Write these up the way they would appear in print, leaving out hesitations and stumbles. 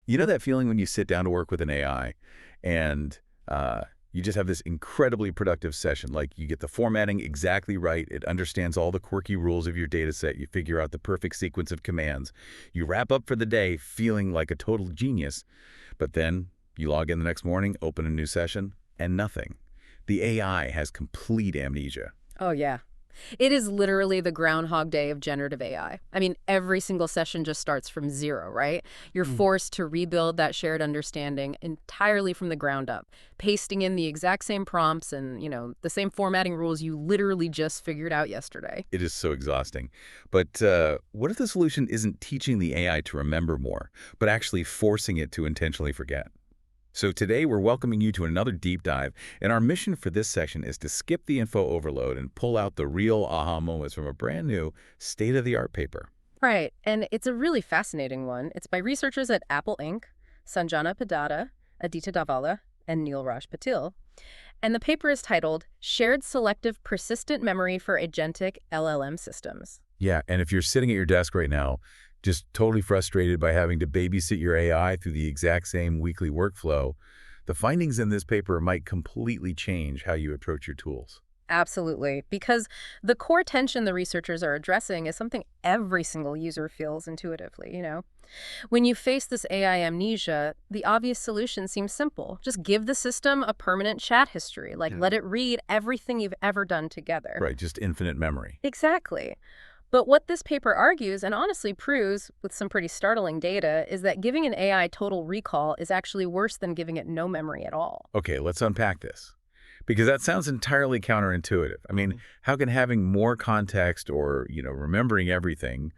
You know that feeling when you sit down to work with an AI and you just have this incredibly productive session, like you get the formatting exactly right, it understands all the quirky rules of your data set, you figure out the perfect sequence of commands, you wrap up for the day feeling like a total genius, but then you log in the next morning, open a new session, and nothing. The AI has complete amnesia. Oh, yeah. It is literally the Groundhog Day of generative AI. I mean, every single session just starts from zero, right? You're forced to rebuild that shared understanding entirely from the ground up, pasting in the exact same prompts and, the same formatting rules you literally just figured out yesterday. It is so exhausting. But what if the solution isn't teaching the AI to remember more, but actually forcing it to intentionally forget? So today we're welcoming you to another deep dive, and our mission for this session is to skip the info overload and pull out the real aha moments from a brand new state-of-the-art paper. Right, and it's a really fascinating one. It's by researchers at Apple Inc., Sanjana Padada, Aditya Dhavala, and Neil Raj Patil. And the paper is titled Shared Selective Persistent Memory for Agentic LLM Systems. Yeah, and if you're sitting at your desk right now, just totally frustrated by having to babysit your AI through the exact same weekly workflow, the findings in this paper might completely change how you approach your tools. Absolutely, because the core tension the researchers are addressing is something every single user feels intuitively. When you face this AI amnesia, the obvious solution seems simple. Just give the system a permanent chat history, like let it read everything you've ever done together. Right, just infinite memory. Exactly. But what this paper argues, and honestly proves with some pretty startling data, is that giving an AI total recall is actually worse than giving it no memory at all. Okay, let's unpack this. Because that sounds entirely counterintuitive. I mean, how can having more context or, remembering everything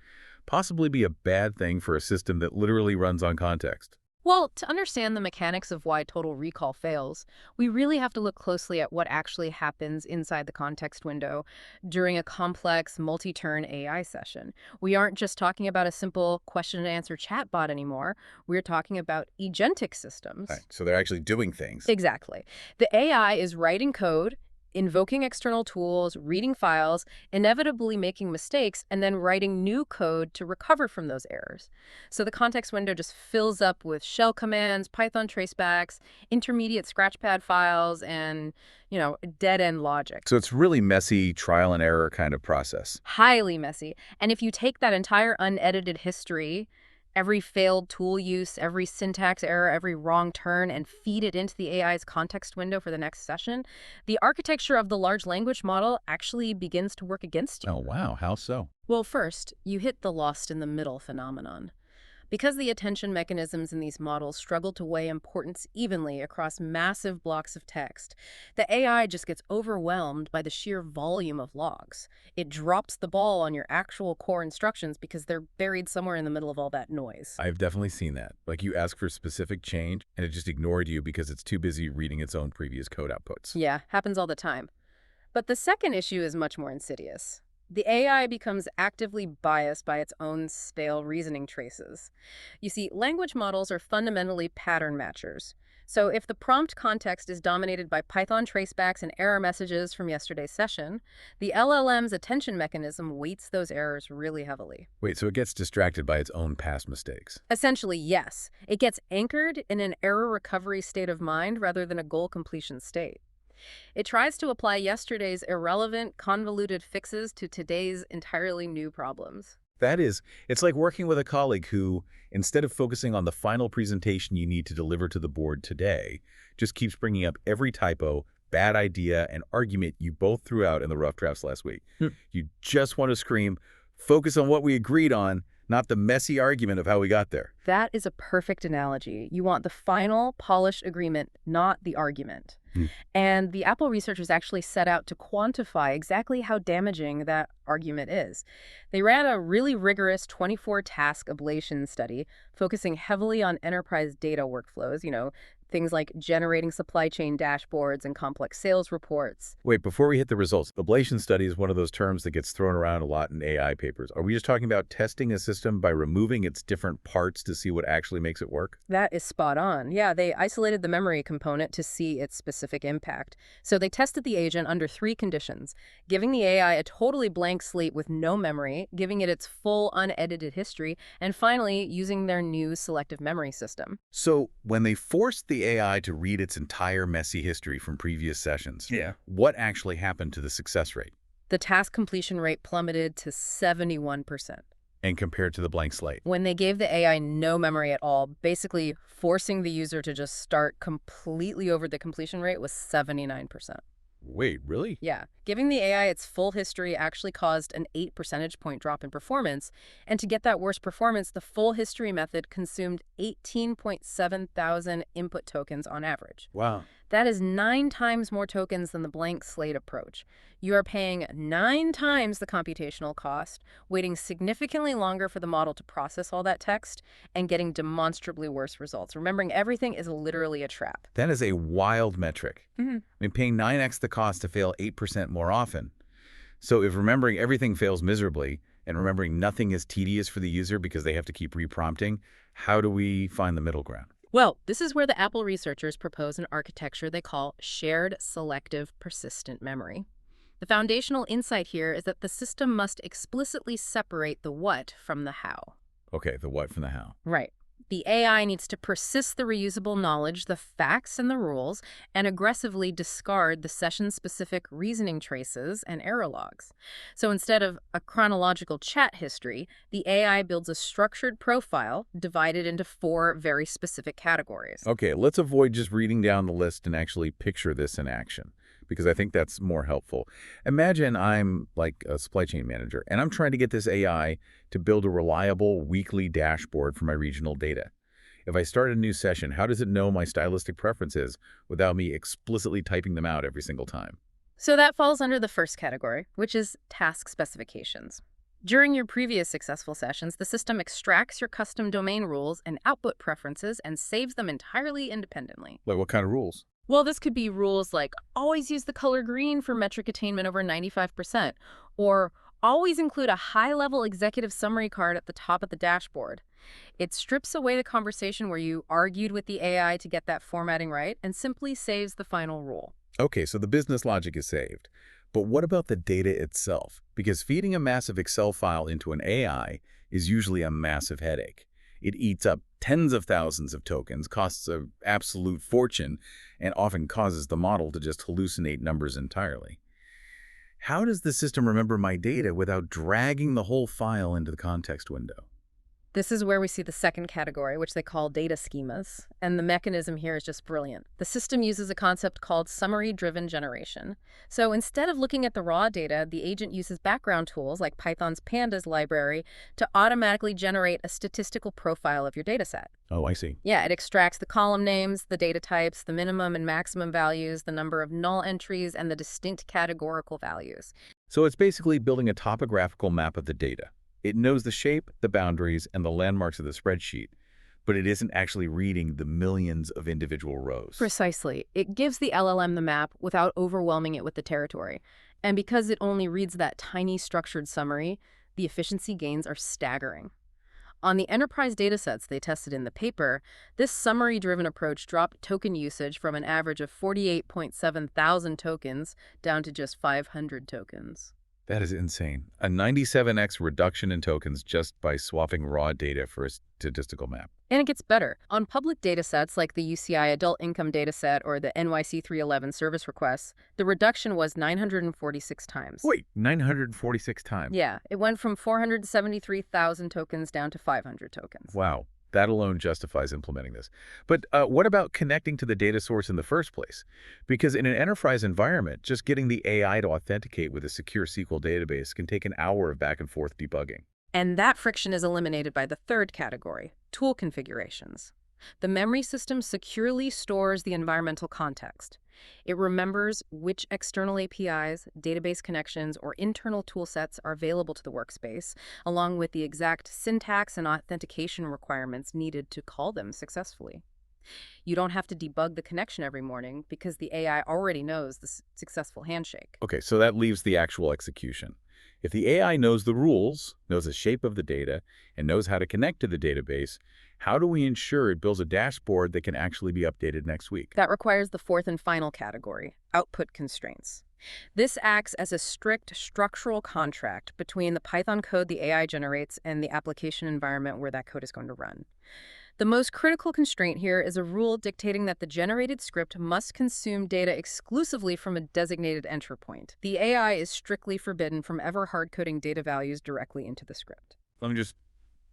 possibly be a bad thing for a system that literally runs on context? Well, to understand the mechanics of why total recall fails, we really have to look closely at what actually happens inside the context window during a complex, multi-turn AI session. We aren't just talking about a simple question-and-answer chatbot anymore. We're talking about agentic systems. Right, so they're actually doing things. Exactly. The AI is writing code, invoking external tools, reading files, inevitably making mistakes, and then writing new code to recover from those errors. So the context window just fills up with shell commands, Python tracebacks, intermediate scratchpad files, and, dead-end logic. So it's really messy, trial and error kind of process. Highly messy. And if you take that entire unedited history, every failed tool use, every syntax error, every wrong turn, and feed it into the AI's context window for the next session, the architecture of the large language model actually begins to work against you. Oh, wow. How so? Well, first, you hit the lost in the middle phenomenon. Because the attention mechanisms in these models struggle to weigh importance evenly across massive blocks of text, the AI just gets overwhelmed by the sheer volume of logs. It drops the ball on your actual core instructions because they're buried somewhere in the middle of all that noise. I've definitely seen that. Like you ask for specific change, and it just ignored you because it's too busy reading its own previous code outputs. Yeah, happens all the time. But the second issue is much more insidious. The AI becomes actively biased by its own stale reasoning traces. You see, language models are fundamentally pattern matchers. So if the prompt context is dominated by Python tracebacks and error messages from yesterday's session, the LLM's attention mechanism weights those errors really heavily. Wait, so it gets distracted by its own past mistakes. Essentially, yes. It gets anchored in an error recovery state of mind rather than a goal completion state. It tries to apply yesterday's irrelevant, convoluted fixes to today's entirely new problems. It's like working with a colleague who, instead of focusing on the final presentation you need to deliver to the board today, just keeps bringing up every typo, bad idea, and argument you both threw out in the rough drafts last week. You just want to scream, focus on what we agreed on, not the messy argument of how we got there. That is a perfect analogy. You want the final, polished agreement, not the argument. And the Apple researchers actually set out to quantify exactly how damaging that argument is. They ran a really rigorous 24-task ablation study focusing heavily on enterprise data workflows, things like generating supply chain dashboards and complex sales reports. Wait, before we hit the results, ablation study is one of those terms that gets thrown around a lot in AI papers. Are we just talking about testing a system by removing its different parts to see what actually makes it work? That is spot on. Yeah, they isolated the memory component to see its specific impact. So they tested the agent under 3 conditions: giving the AI a totally blank blank slate with no memory, giving it its full unedited history, and finally, using their new selective memory system. So when they forced the AI to read its entire messy history from previous sessions, Yeah. what actually happened to the success rate? The task completion rate plummeted to 71%. And compared to the blank slate? When they gave the AI no memory at all, basically forcing the user to just start completely over, the completion rate was 79%. Wait, really? Yeah. Giving the AI its full history actually caused an 8 percentage point drop in performance. And to get that worse performance, the full history method consumed 18.7 thousand input tokens on average. Wow. That is 9 times more tokens than the blank slate approach. You are paying 9 times the computational cost, waiting significantly longer for the model to process all that text, and getting demonstrably worse results. Remembering everything is literally a trap. That is a wild metric. Mm-hmm. I mean, paying 9x the cost to fail 8% more often. So if remembering everything fails miserably and remembering nothing is tedious for the user because they have to keep reprompting, how do we find the middle ground? Well, this is where the Apple researchers propose an architecture they call shared selective persistent memory. The foundational insight here is that the system must explicitly separate the what from the how. Okay, the what from the how. Right. The AI needs to persist the reusable knowledge, the facts and the rules, and aggressively discard the session-specific reasoning traces and error logs. So instead of a chronological chat history, the AI builds a structured profile divided into 4 very specific categories. Okay, let's avoid just reading down the list and actually picture this in action, because I think that's more helpful. Imagine I'm like a supply chain manager, and I'm trying to get this AI to build a reliable weekly dashboard for my regional data. If I start a new session, how does it know my stylistic preferences without me explicitly typing them out every single time? So that falls under the first category, which is task specifications. During your previous successful sessions, the system extracts your custom domain rules and output preferences and saves them entirely independently. Like what kind of rules? Well, this could be rules like always use the color green for metric attainment over 95%, or always include a high-level executive summary card at the top of the dashboard. It strips away the conversation where you argued with the AI to get that formatting right and simply saves the final rule. Okay, so the business logic is saved. But what about the data itself? Because feeding a massive Excel file into an AI is usually a massive headache. It eats up tens of thousands of tokens, costs an absolute fortune, and often causes the model to just hallucinate numbers entirely. How does the system remember my data without dragging the whole file into the context window? This is where we see the second category, which they call data schemas, and the mechanism here is just brilliant. The system uses a concept called summary-driven generation. So instead of looking at the raw data, the agent uses background tools like Python's pandas library to automatically generate a statistical profile of your dataset. Oh, I see. Yeah, it extracts the column names, the data types, the minimum and maximum values, the number of null entries, and the distinct categorical values. So it's basically building a topographical map of the data. It knows the shape, the boundaries, and the landmarks of the spreadsheet, but it isn't actually reading the millions of individual rows. Precisely. It gives the LLM the map without overwhelming it with the territory. And because it only reads that tiny structured summary, the efficiency gains are staggering. On the enterprise datasets they tested in the paper, this summary-driven approach dropped token usage from an average of 48.7 thousand tokens down to just 500 tokens. That is insane. A 97x reduction in tokens just by swapping raw data for a statistical map. And it gets better. On public datasets like the UCI Adult Income Dataset or the NYC 311 service requests, the reduction was 946 times. Wait, 946 times? Yeah, it went from 473,000 tokens down to 500 tokens. Wow. That alone justifies implementing this. But what about connecting to the data source in the first place? Because in an enterprise environment, just getting the AI to authenticate with a secure SQL database can take an hour of back and forth debugging. And that friction is eliminated by the third category, tool configurations. The memory system securely stores the environmental context. It remembers which external APIs, database connections, or internal toolsets are available to the workspace, along with the exact syntax and authentication requirements needed to call them successfully. You don't have to debug the connection every morning because the AI already knows the successful handshake. Okay, so that leaves the actual execution. If the AI knows the rules, knows the shape of the data, and knows how to connect to the database, how do we ensure it builds a dashboard that can actually be updated next week? That requires the fourth and final category, output constraints. This acts as a strict structural contract between the Python code the AI generates and the application environment where that code is going to run. The most critical constraint here is a rule dictating that the generated script must consume data exclusively from a designated entry point. The AI is strictly forbidden from ever hard-coding data values directly into the script. Let me just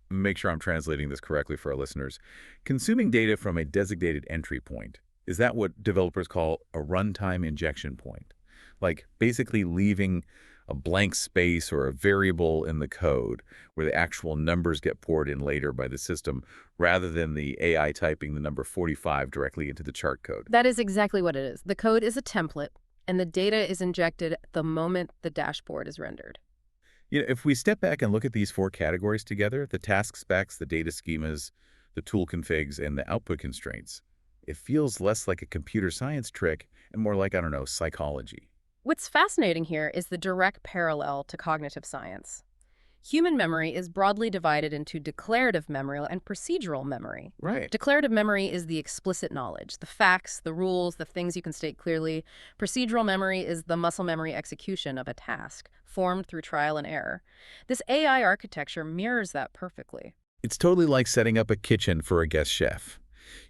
make sure I'm translating this correctly for our listeners. Consuming data from a designated entry point, is that what developers call a runtime injection point? Like basically leaving a blank space or a variable in the code where the actual numbers get poured in later by the system rather than the AI typing the number 45 directly into the chart code. That is exactly what it is. The code is a template, and the data is injected the moment the dashboard is rendered. If we step back and look at these four categories together, the task specs, the data schemas, the tool configs, and the output constraints, it feels less like a computer science trick and more like, I don't know, psychology. What's fascinating here is the direct parallel to cognitive science. Human memory is broadly divided into declarative memory and procedural memory. Right. Declarative memory is the explicit knowledge, the facts, the rules, the things you can state clearly. Procedural memory is the muscle memory execution of a task, formed through trial and error. This AI architecture mirrors that perfectly. It's totally like setting up a kitchen for a guest chef.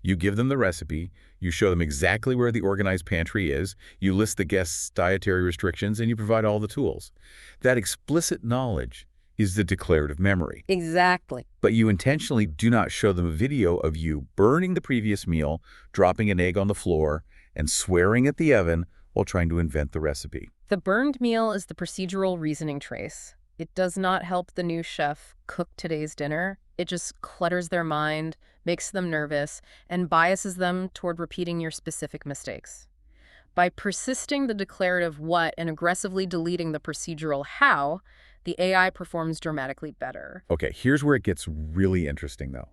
You give them the recipe, you show them exactly where the organized pantry is, you list the guest's dietary restrictions, and you provide all the tools. That explicit knowledge is the declarative memory. Exactly. But you intentionally do not show them a video of you burning the previous meal, dropping an egg on the floor, and swearing at the oven while trying to invent the recipe. The burned meal is the procedural reasoning trace. It does not help the new chef cook today's dinner. It just clutters their mind, makes them nervous, and biases them toward repeating your specific mistakes. By persisting the declarative what and aggressively deleting the procedural how, the AI performs dramatically better. Okay, here's where it gets really interesting, though.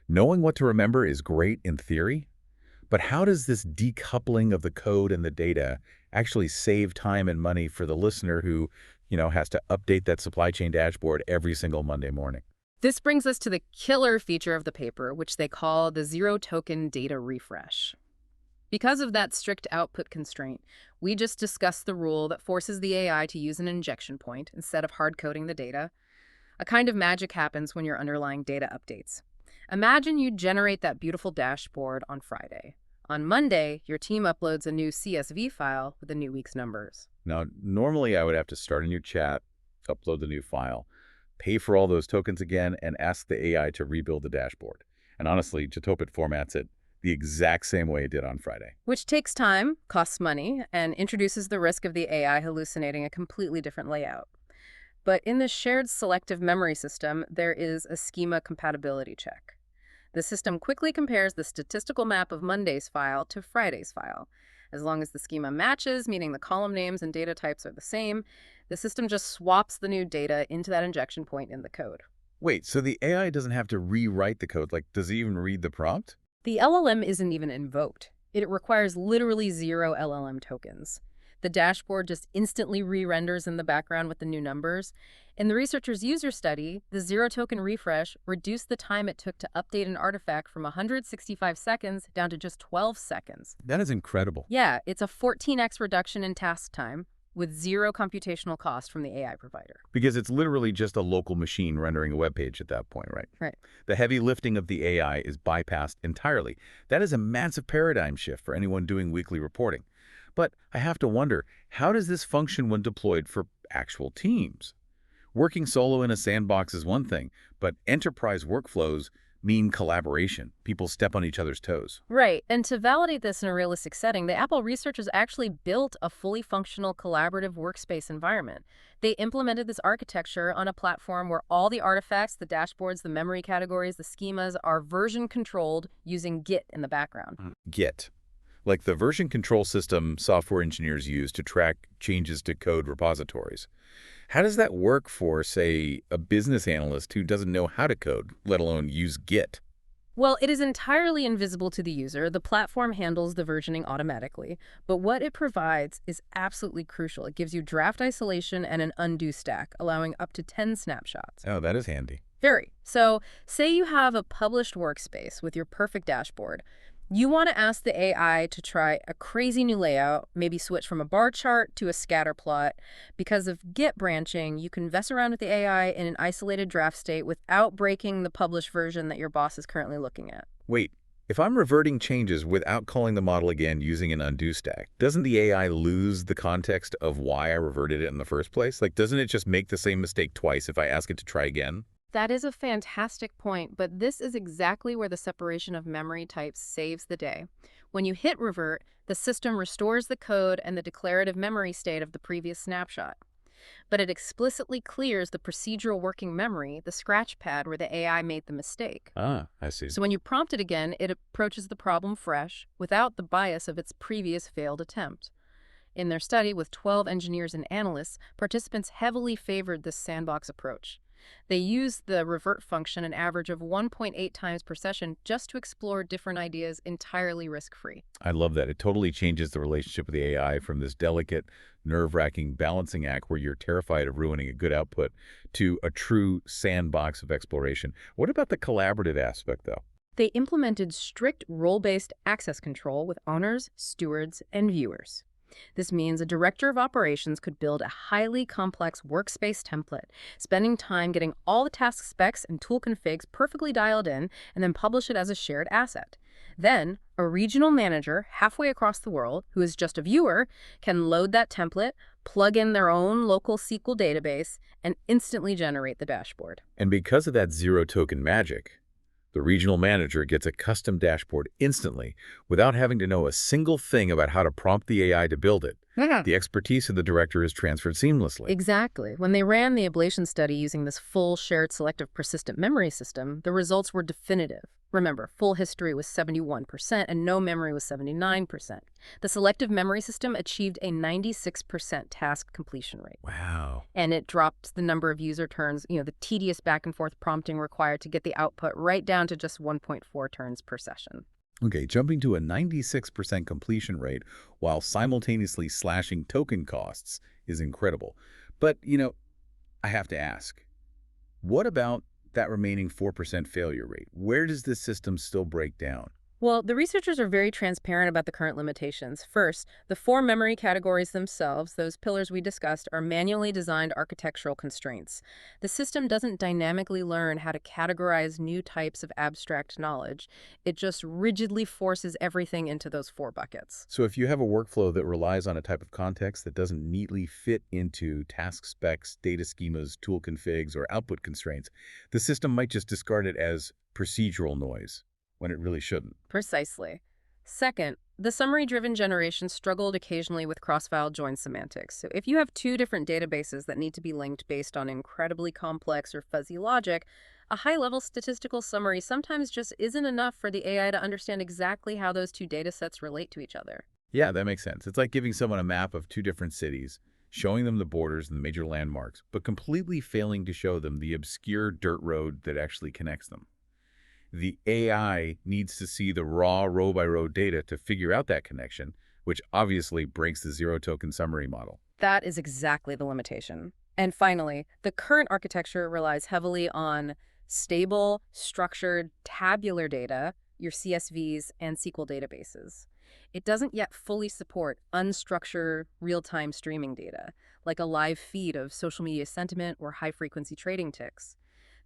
Knowing what to remember is great in theory, but how does this decoupling of the code and the data actually save time and money for the listener who, has to update that supply chain dashboard every single Monday morning? This brings us to the killer feature of the paper, which they call the zero-token data refresh. Because of that strict output constraint, we just discussed the rule that forces the AI to use an injection point instead of hard-coding the data. A kind of magic happens when your underlying data updates. Imagine you generate that beautiful dashboard on Friday. On Monday, your team uploads a new CSV file with the new week's numbers. Now, normally I would have to start a new chat, upload the new file, pay for all those tokens again, and ask the AI to rebuild the dashboard. And honestly, just hope it formats it the exact same way it did on Friday. Which takes time, costs money, and introduces the risk of the AI hallucinating a completely different layout. But in the shared selective memory system, there is a schema compatibility check. The system quickly compares the statistical map of Monday's file to Friday's file. As long as the schema matches, meaning the column names and data types are the same, the system just swaps the new data into that injection point in the code. Wait, so the AI doesn't have to rewrite the code? Like, does it even read the prompt? The LLM isn't even invoked. It requires literally 0 LLM tokens. The dashboard just instantly re-renders in the background with the new numbers. In the researchers' user study, the zero-token refresh reduced the time it took to update an artifact from 165 seconds down to just 12 seconds. That is incredible. Yeah, it's a 14x reduction in task time with 0 computational cost from the AI provider. Because it's literally just a local machine rendering a web page at that point, right? Right. The heavy lifting of the AI is bypassed entirely. That is a massive paradigm shift for anyone doing weekly reporting. But I have to wonder, how does this function when deployed for actual teams? Working solo in a sandbox is one thing, but enterprise workflows mean collaboration. People step on each other's toes. Right. And to validate this in a realistic setting, the Apple researchers actually built a fully functional collaborative workspace environment. They implemented this architecture on a platform where all the artifacts, the dashboards, the memory categories, the schemas are version controlled using Git in the background. Git. Like the version control system software engineers use to track changes to code repositories. How does that work for, say, a business analyst who doesn't know how to code, let alone use Git? Well, it is entirely invisible to the user. The platform handles the versioning automatically, but what it provides is absolutely crucial. It gives you draft isolation and an undo stack, allowing up to 10 snapshots. Oh, that is handy. Very. So, say you have a published workspace with your perfect dashboard. You want to ask the AI to try a crazy new layout, maybe switch from a bar chart to a scatter plot. Because of Git branching, you can mess around with the AI in an isolated draft state without breaking the published version that your boss is currently looking at. Wait, if I'm reverting changes without calling the model again using an undo stack, doesn't the AI lose the context of why I reverted it in the first place? Like, doesn't it just make the same mistake twice if I ask it to try again? That is a fantastic point, but this is exactly where the separation of memory types saves the day. When you hit revert, the system restores the code and the declarative memory state of the previous snapshot. But it explicitly clears the procedural working memory, the scratch pad where the AI made the mistake. Ah, I see. So when you prompt it again, it approaches the problem fresh, without the bias of its previous failed attempt. In their study with 12 engineers and analysts, participants heavily favored this sandbox approach. They used the revert function an average of 1.8 times per session just to explore different ideas entirely risk-free. I love that. It totally changes the relationship with the AI from this delicate, nerve-wracking balancing act where you're terrified of ruining a good output to a true sandbox of exploration. What about the collaborative aspect, though? They implemented strict role-based access control with owners, stewards, and viewers. This means a director of operations could build a highly complex workspace template, spending time getting all the task specs and tool configs perfectly dialed in, and then publish it as a shared asset. Then, a regional manager halfway across the world, who is just a viewer, can load that template, plug in their own local SQL database, and instantly generate the dashboard. And because of that zero-token magic, the regional manager gets a custom dashboard instantly without having to know a single thing about how to prompt the AI to build it. The expertise of the director is transferred seamlessly. Exactly. When they ran the ablation study using this full shared selective persistent memory system, the results were definitive. Remember, full history was 71% and no memory was 79%. The selective memory system achieved a 96% task completion rate. Wow. And it dropped the number of user turns, the tedious back and forth prompting required to get the output right down to just 1.4 turns per session. Okay, jumping to a 96% completion rate while simultaneously slashing token costs is incredible. But, I have to ask, what about that remaining 4% failure rate? Where does this system still break down? Well, the researchers are very transparent about the current limitations. First, the 4 memory categories themselves, those pillars we discussed, are manually designed architectural constraints. The system doesn't dynamically learn how to categorize new types of abstract knowledge. It just rigidly forces everything into those 4 buckets. So if you have a workflow that relies on a type of context that doesn't neatly fit into task specs, data schemas, tool configs, or output constraints, the system might just discard it as procedural noise, when it really shouldn't. Precisely. Second, the summary-driven generation struggled occasionally with cross-file join semantics. So if you have 2 different databases that need to be linked based on incredibly complex or fuzzy logic, a high-level statistical summary sometimes just isn't enough for the AI to understand exactly how those 2 datasets relate to each other. Yeah, that makes sense. It's like giving someone a map of 2 different cities, showing them the borders and the major landmarks, but completely failing to show them the obscure dirt road that actually connects them. The AI needs to see the raw row-by-row data to figure out that connection, which obviously breaks the zero-token summary model. That is exactly the limitation. And finally, the current architecture relies heavily on stable, structured, tabular data, your CSVs, and SQL databases. It doesn't yet fully support unstructured, real-time streaming data, like a live feed of social media sentiment or high-frequency trading ticks.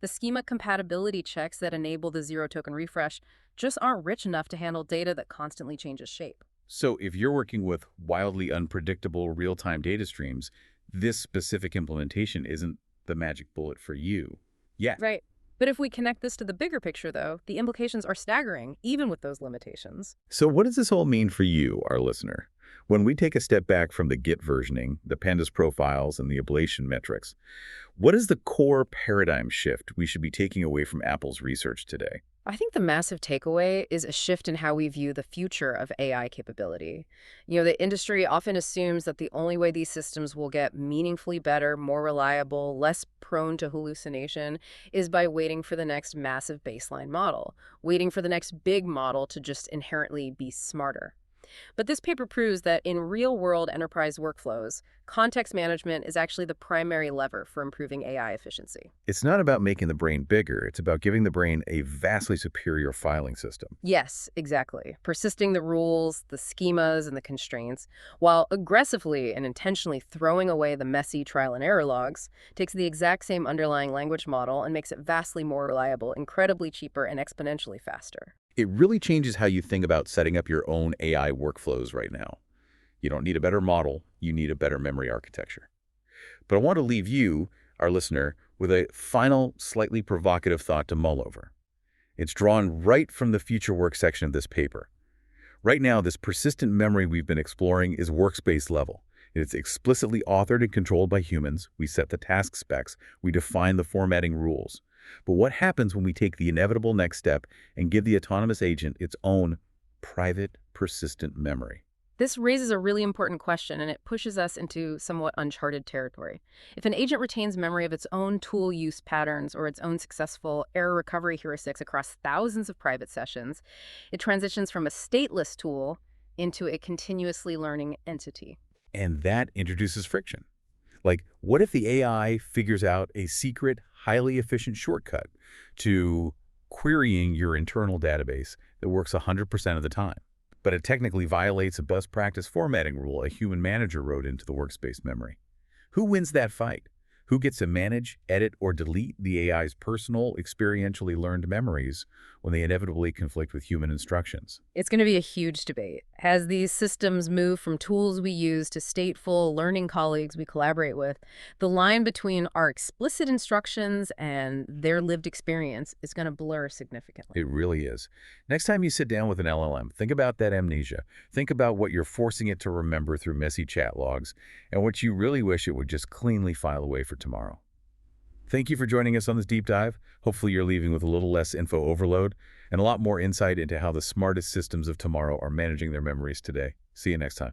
The schema compatibility checks that enable the zero-token refresh just aren't rich enough to handle data that constantly changes shape. So if you're working with wildly unpredictable real-time data streams, this specific implementation isn't the magic bullet for you yet. Right. But if we connect this to the bigger picture, though, the implications are staggering, even with those limitations. So what does this all mean for you, our listener? When we take a step back from the Git versioning, the pandas profiles, and the ablation metrics, what is the core paradigm shift we should be taking away from Apple's research today? I think the massive takeaway is a shift in how we view the future of AI capability. The industry often assumes that the only way these systems will get meaningfully better, more reliable, less prone to hallucination is by waiting for the next massive baseline model, waiting for the next big model to just inherently be smarter. But this paper proves that in real-world enterprise workflows, context management is actually the primary lever for improving AI efficiency. It's not about making the brain bigger. It's about giving the brain a vastly superior filing system. Yes, exactly. Persisting the rules, the schemas, and the constraints, while aggressively and intentionally throwing away the messy trial and error logs, takes the exact same underlying language model and makes it vastly more reliable, incredibly cheaper, and exponentially faster. It really changes how you think about setting up your own AI workflows right now. You don't need a better model, you need a better memory architecture. But I want to leave you, our listener, with a final, slightly provocative thought to mull over. It's drawn right from the future work section of this paper. Right now, this persistent memory we've been exploring is workspace level. It's explicitly authored and controlled by humans. We set the task specs. We define the formatting rules. But what happens when we take the inevitable next step and give the autonomous agent its own private, persistent memory? This raises a really important question, and it pushes us into somewhat uncharted territory. If an agent retains memory of its own tool use patterns or its own successful error recovery heuristics across thousands of private sessions, it transitions from a stateless tool into a continuously learning entity. And that introduces friction. Like, what if the AI figures out a secret, highly efficient shortcut to querying your internal database that works 100% of the time? But it technically violates a best practice formatting rule a human manager wrote into the workspace memory. Who wins that fight? Who gets to manage, edit, or delete the AI's personal, experientially learned memories when they inevitably conflict with human instructions? It's going to be a huge debate. As these systems move from tools we use to stateful learning colleagues we collaborate with, the line between our explicit instructions and their lived experience is going to blur significantly. It really is. Next time you sit down with an LLM, think about that amnesia. Think about what you're forcing it to remember through messy chat logs and what you really wish it would just cleanly file away for tomorrow. Thank you for joining us on this deep dive. Hopefully you're leaving with a little less info overload and a lot more insight into how the smartest systems of tomorrow are managing their memories today. See you next time.